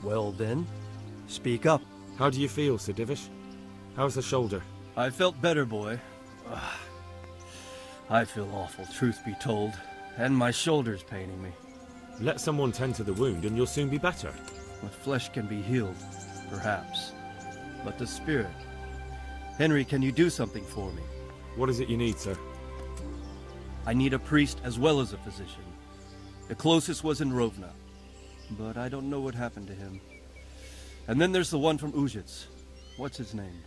Well then, speak up. How do you feel, Sir Divish? How's the shoulder? I felt better, boy. I feel awful, truth be told, and my shoulder's paining me. Let someone tend to the wound and you'll soon be better. The flesh can be healed, perhaps, but the spirit... Henry, can you do something for me? What is it you need, sir? I need a priest as well as a physician. The closest was in Rovna, but I don't know what happened to him. And then there's the one from Ujits. What's his name?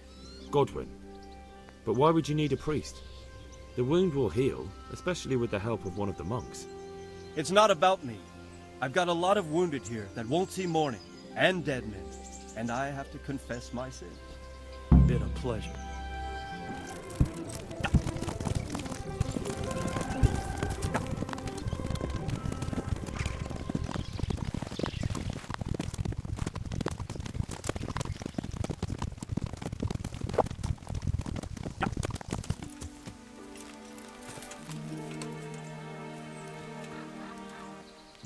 Godwin. But why would you need a priest? The wound will heal, especially with the help of one of the monks. It's not about me. I've got a lot of wounded here that won't see morning, and dead men, and I have to confess my sins. Been a pleasure.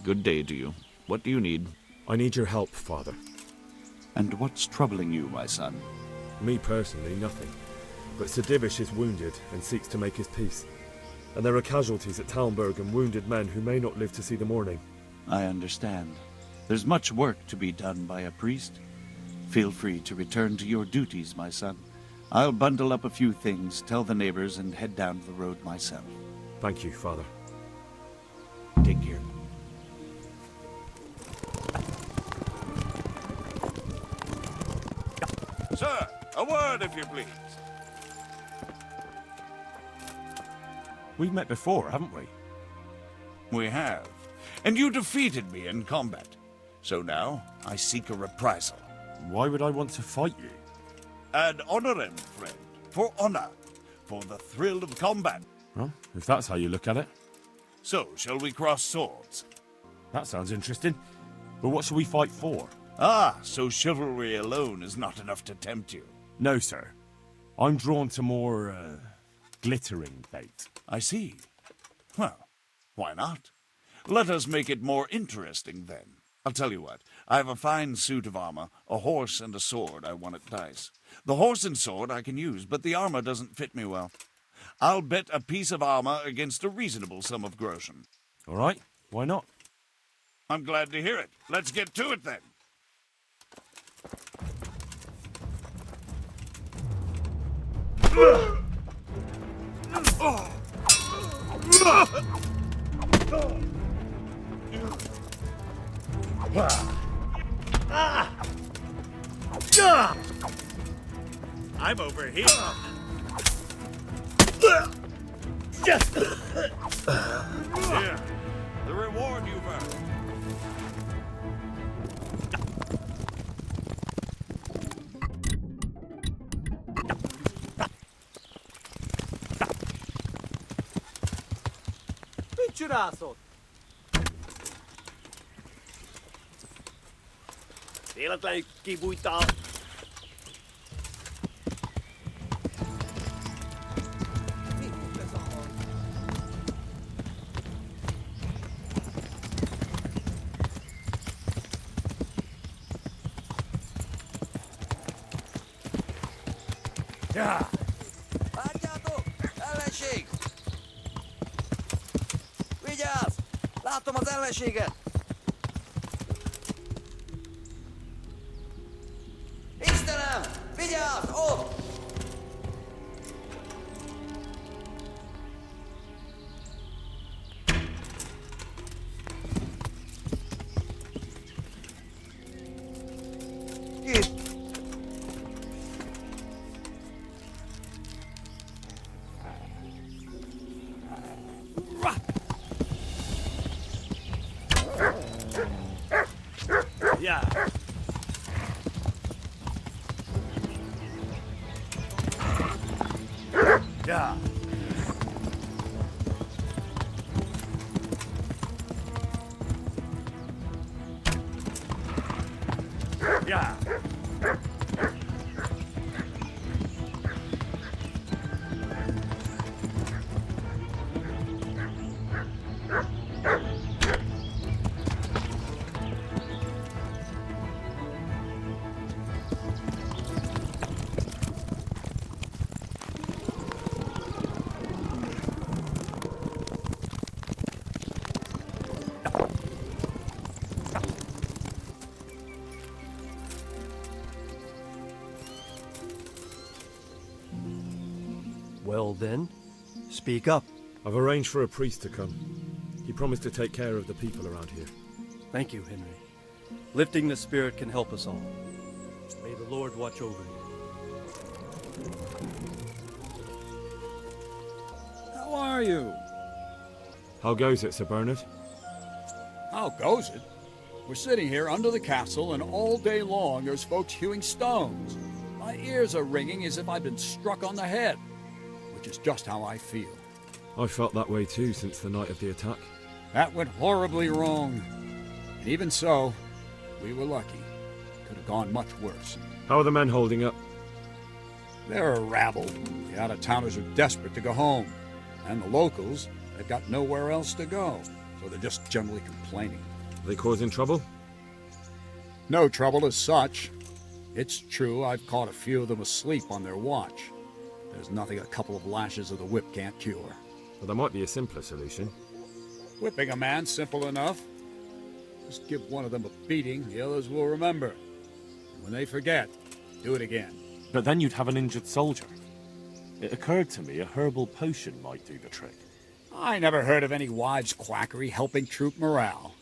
Good day to you. What do you need? I need your help, Father. And what's troubling you, my son? Me personally, nothing. But Sir Divish is wounded and seeks to make his peace. And there are casualties at Talmberg and wounded men who may not live to see the morning. I understand. There's much work to be done by a priest. Feel free to return to your duties, my son. I'll bundle up a few things, tell the neighbors, and head down the road myself. Thank you, Father. Take care. Sir, a word if you please. We've met before, haven't we? We have. And you defeated me in combat. So now, I seek a reprisal. Why would I want to fight you? Ad honorem, friend. For honor. For the thrill of combat. Well, if that's how you look at it. So, shall we cross swords? That sounds interesting. But what shall we fight for? Ah, so chivalry alone is not enough to tempt you. No, sir. I'm drawn to more, glittering bait. I see. Well, why not? Let us make it more interesting, then. I'll tell you what. I have a fine suit of armor, a horse, and a sword I won at dice. The horse and sword I can use, but the armor doesn't fit me well. I'll bet a piece of armor against a reasonable sum of groschen. All right, why not? I'm glad to hear it. Let's get to it, then. I'm over here. Here, the reward you've earned. Picsirászott! Véletlenül kibújtál. Mi volt ez a hang? Látjátok? Ellenség! Vigyázz! Látom az ellenséget! Istenem! Vigyázz! Ott! Itt! Ja. Ja. Ja. Well then, speak up. I've arranged for a priest to come. He promised to take care of the people around here. Thank you, Henry. Lifting the spirit can help us all. May the Lord watch over you. How are you? How goes it, Sir Bernard? How goes it? We're sitting here under the castle, and all day long there's folks hewing stones. My ears are ringing as if I'd been struck on the head, which is just how I feel. I felt that way too since the night of the attack. That went horribly wrong. And even so, we were lucky. Could have gone much worse. How are the men holding up? They're a rabble. The out-of-towners are desperate to go home. And the locals, they've got nowhere else to go. So they're just generally complaining. Are they causing trouble? No trouble as such. It's true I've caught a few of them asleep on their watch. There's nothing a couple of lashes of the whip can't cure. Well, there might be a simpler solution. Whipping a man, simple enough. Just give one of them a beating, the others will remember. And when they forget, do it again. But then you'd have an injured soldier. It occurred to me a herbal potion might do the trick. I never heard of any wives' quackery helping troop morale.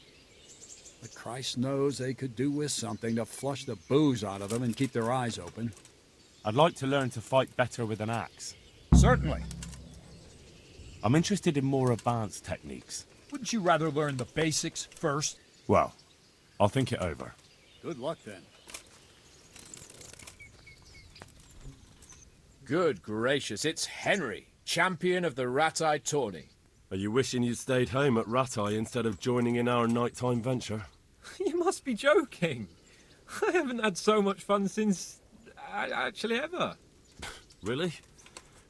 But Christ knows they could do with something to flush the booze out of them and keep their eyes open. I'd like to learn to fight better with an axe. Certainly. I'm interested in more advanced techniques. Wouldn't you rather learn the basics first? Well, I'll think it over. Good luck then. Good gracious, it's Henry, champion of the Rat-Eye tourney. Are you wishing you'd stayed home at Rat-Eye instead of joining in our nighttime venture? You must be joking. I haven't had so much fun since... actually ever. Really?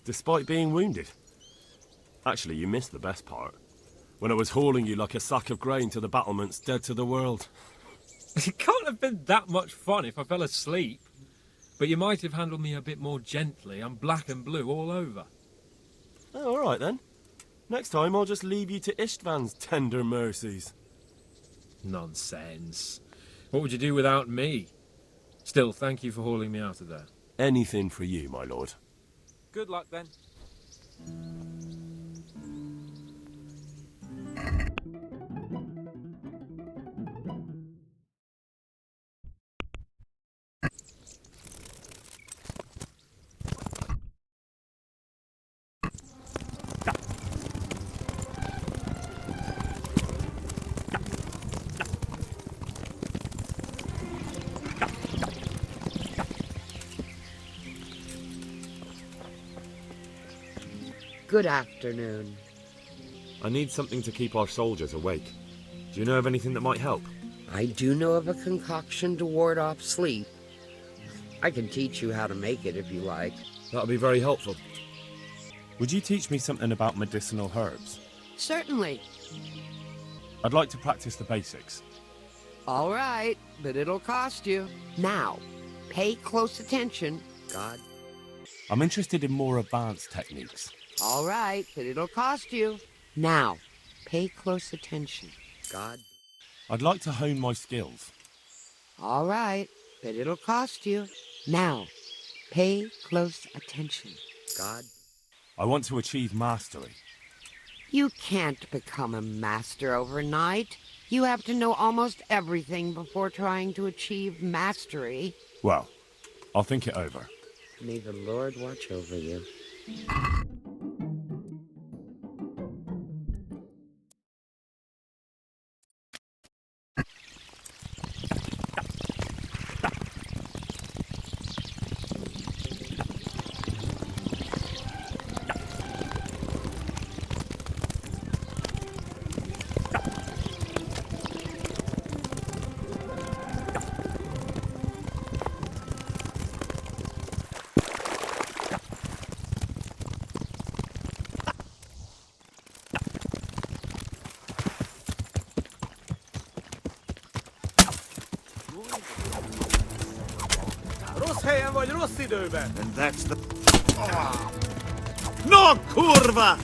Despite being wounded? Actually, you missed the best part. When I was hauling you like a sack of grain to the battlements dead to the world. It can't have been that much fun if I fell asleep. But you might have handled me a bit more gently. I'm black and blue all over. Oh, all right then. Next time I'll just leave you to Istvan's tender mercies. Nonsense. What would you do without me? Still, thank you for hauling me out of there. Anything for you, my lord. Good luck then. Good afternoon. I need something to keep our soldiers awake. Do you know of anything that might help? I do know of a concoction to ward off sleep. I can teach you how to make it if you like. That'll be very helpful. Would you teach me something about medicinal herbs? Certainly. I'd like to practice the basics. All right, but it'll cost you. Now, pay close attention. God. I'm interested in more advanced techniques. All right, but it'll cost you. Now, pay close attention. God. I'd like to hone my skills. All right, but it'll cost you. Now, pay close attention. God. I want to achieve mastery. You can't become a master overnight. You have to know almost everything before trying to achieve mastery. Well, I'll think it over. May the Lord watch over you. And that's the... No, kurva!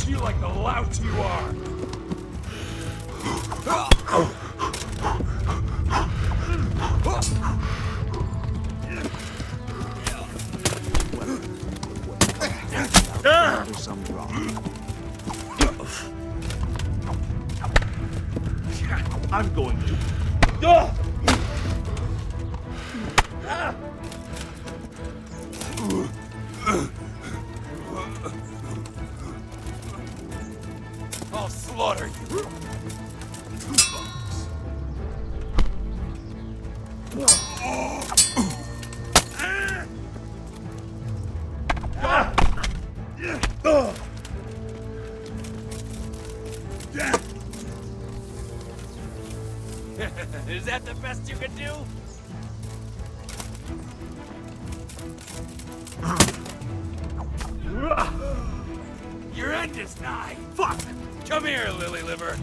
you like the lout you are! There's some wrong. I'm going to. I'll slaughter you! Is that the best you can do? Your end is nigh! Fuck! Come here, lily liver!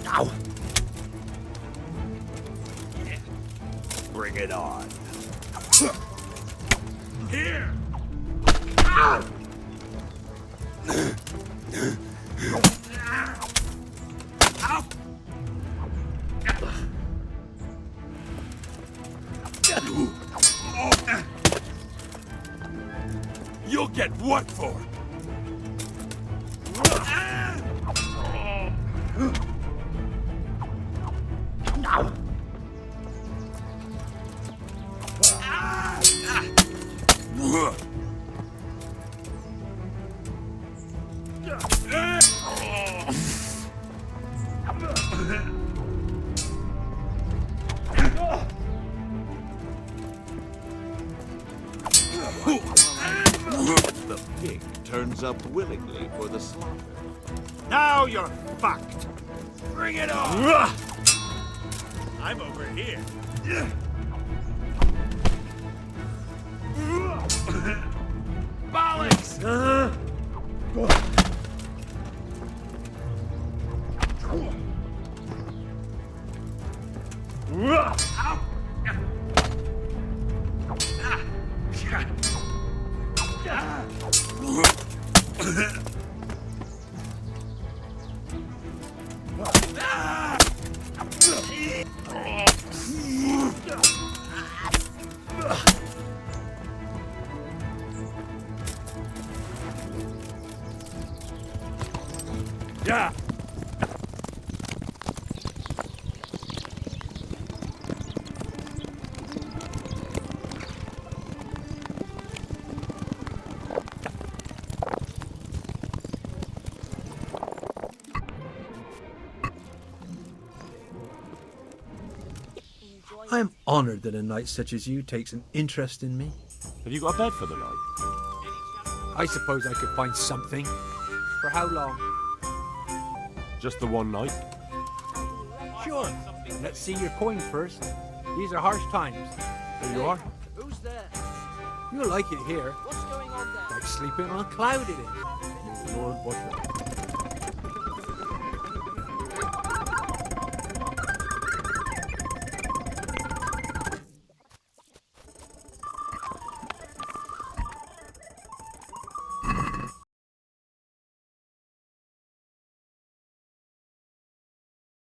Ow. Bring it on. Here! You'll get what for? The pig turns up willingly for the slaughter. Now you're fucked. Bring it on! I'm over here. Bollocks! Yeah. I am honoured that a knight such as you takes an interest in me. Have you got a bed for the night? I suppose I could find something. For how long? Just the one night? Sure. Let's see your coin first. These are harsh times. There you are. Who's there? You'll like it here. What's going on there? Like sleeping on a cloud it is. Lord, what's that?